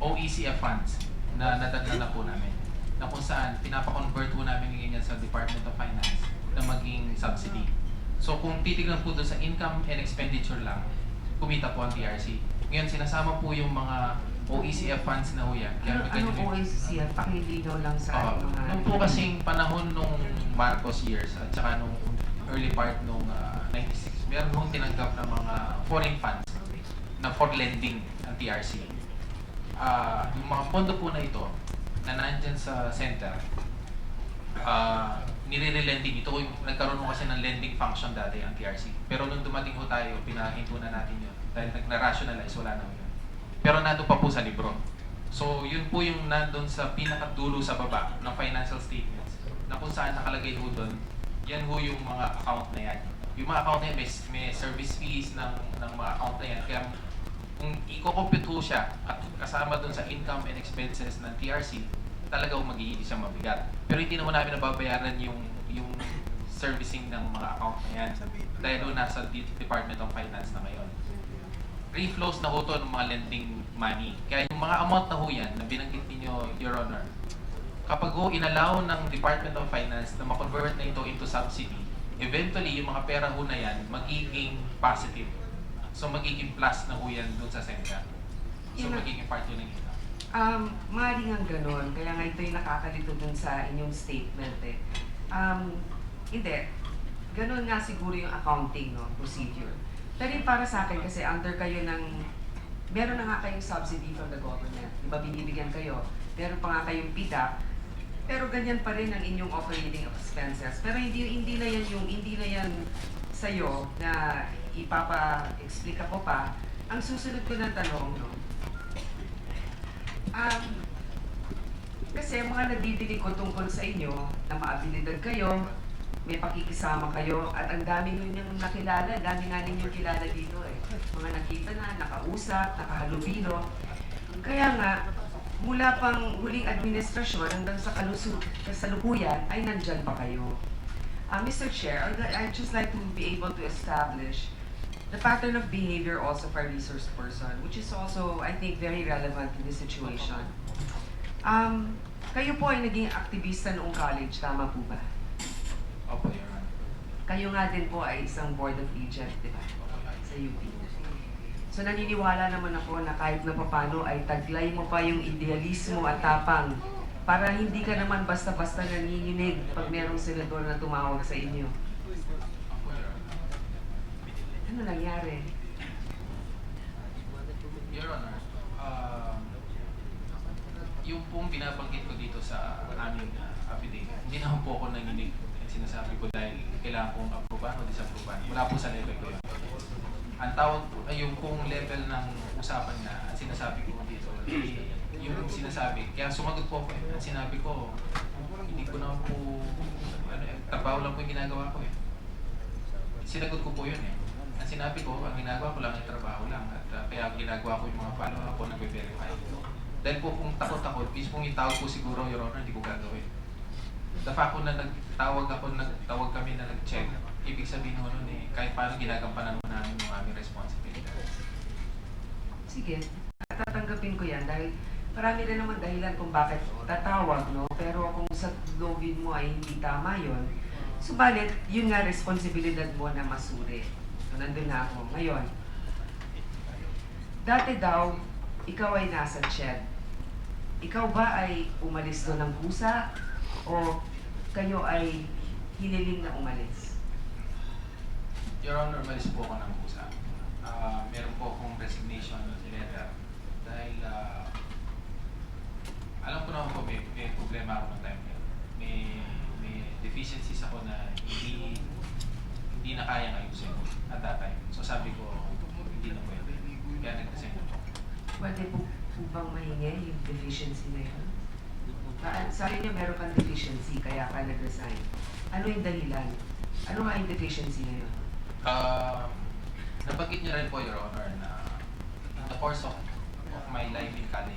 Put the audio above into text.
OECF funds na nadagnan na po namin. Na kung saan pinapakonvert po namin ngayon yan sa Department of Finance na maging subsidy. So kung titignan po doon sa income and expenditure lang, kumita po ang TRC. Ngayon sinasama po yung mga OECF funds na ho yan. Ano OECF? Pakilinaw lang sa mga... Nung po kasing panahon nung Marcos years at saka nung early part nung 96, meron hong tinanggap na mga foreign funds na for lending ang TRC. Yung mga pondo po na ito na nandyan sa center, nire-lending. Ito yung nagkaroon mo kasi ng lending function dati ang TRC. Pero nung dumating ho tayo, pinahinto na natin yun. Dahil na-rationalize, wala na yun. Pero nandun pa po sa libro. So yun po yung nandun sa pinakadulo sa baba ng financial statements na kung saan nakalagay ho doon, yan ho yung mga account na yan. Yung mga account na yan, may service fees ng mga account na yan. Kaya kung i-compute ho siya at kasama doon sa income and expenses ng TRC, talaga ho magiging isang mabigat. Pero hindi naman namin nababayaran yung servicing ng mga account na yan. Dahil ho nasa Department of Finance na ngayon. Reflows na ho to ng mga lending money. Kaya yung mga amount na ho yan na binanggit ninyo, Your Honor, kapag ho inallow ng Department of Finance na makonvert na ito into subsidy, eventually yung mga pera ho na yan magiging positive. So magiging plus na ho yan doon sa SENCA. So magiging part yun ng ito. Maaaring ang ganon, kaya nga ito yung nakakalito dun sa inyong statement eh. Hindi, ganon nga siguro yung accounting procedure. Pero yung para sa akin kasi under kayo ng, meron na nga kayong subsidy from the government. Diba binibigyan kayo, meron pa nga kayong PIDA, pero ganyan pa rin ang inyong operating expenses. Pero hindi na yan sa'yo na ipapa-explica ko pa. Ang susunod ko ng tanong, kasi mga nadidinig ko tungkol sa inyo na maabilidad kayo, may pakikisama kayo, at ang dami nyo niyang nakilala, dami nga ninyo kilala dito eh. Mga nakita na, nakausap, nakahalubilo. Kaya nga, mula pang huling administrasyon hanggang sa kasalukuyan, ay nandyan pa kayo. Mr. Chair, I'd just like to be able to establish the pattern of behavior also for a resource person, which is also, I think, very relevant in this situation. Kayo po ay naging aktivista noong college, tama po ba? Opo, Your Honor. Kayo nga din po ay isang board of regent, di ba? Sa UP. So naniniwala naman ako na kahit na papano ay taglay mo pa yung idealismo at tapang para hindi ka naman basta-basta nanginginig pag merong senador na tumawag sa inyo. Ano nangyari? Your Honor, yung pong binabanggit ko dito sa aming affidavit, hindi naman po ako nanginig. Sinasabi ko dahil kailangan kong aprobahan o disapprobahan. Wala po sa level ko yun. Ang tawag po, yung kung level ng usapan na, ang sinasabi ko dito, yung sinasabi, kaya sumagot po ako eh. Ang sinabi ko, hindi ko na po, trabaho lang po yung ginagawa ko eh. Sinagot ko po yun eh. Ang sinabi ko, ang ginagawa ko lang ay trabaho lang. At kaya ginagawa ko yung mga follow-up ko, nagbe-verify. Dahil po kung takot-takot, mismong itawag po siguro, Your Honor, hindi ko gagawin. The fact ko na nagtawag kami na nag-check, ibig sabihin mo nun eh, kahit paano ginagampanan mo namin yung aming responsibility. Sige, tatanggapin ko yan dahil marami rin naman dahilan kung bakit tatawag, no? Pero kung sa login mo ay hindi tama yun, subalit, yun nga responsibilidad mo na masuri. So, nandun na ako. Ngayon, dati daw, ikaw ay nasa shed. Ikaw ba ay umalis doon ng kusa? O kayo ay hiniling na umalis? Your Honor, umalis po ako ng kusa. Meron po akong resignation letter dahil alam ko naman po may problema ako ng time yun. May deficiencies ako na hindi na kayang ayusin at that time. So sabi ko, hindi na pwede. Kaya nag-resign ako. Pwede po bang mahingi yung deficiency na yun? Sabi niya meron kang deficiency kaya ka nag-resign. Ano yung dahilan? Ano nga yung deficiency na yun? Nabanggit niya rin po, Your Honor, na in the course of my life in college,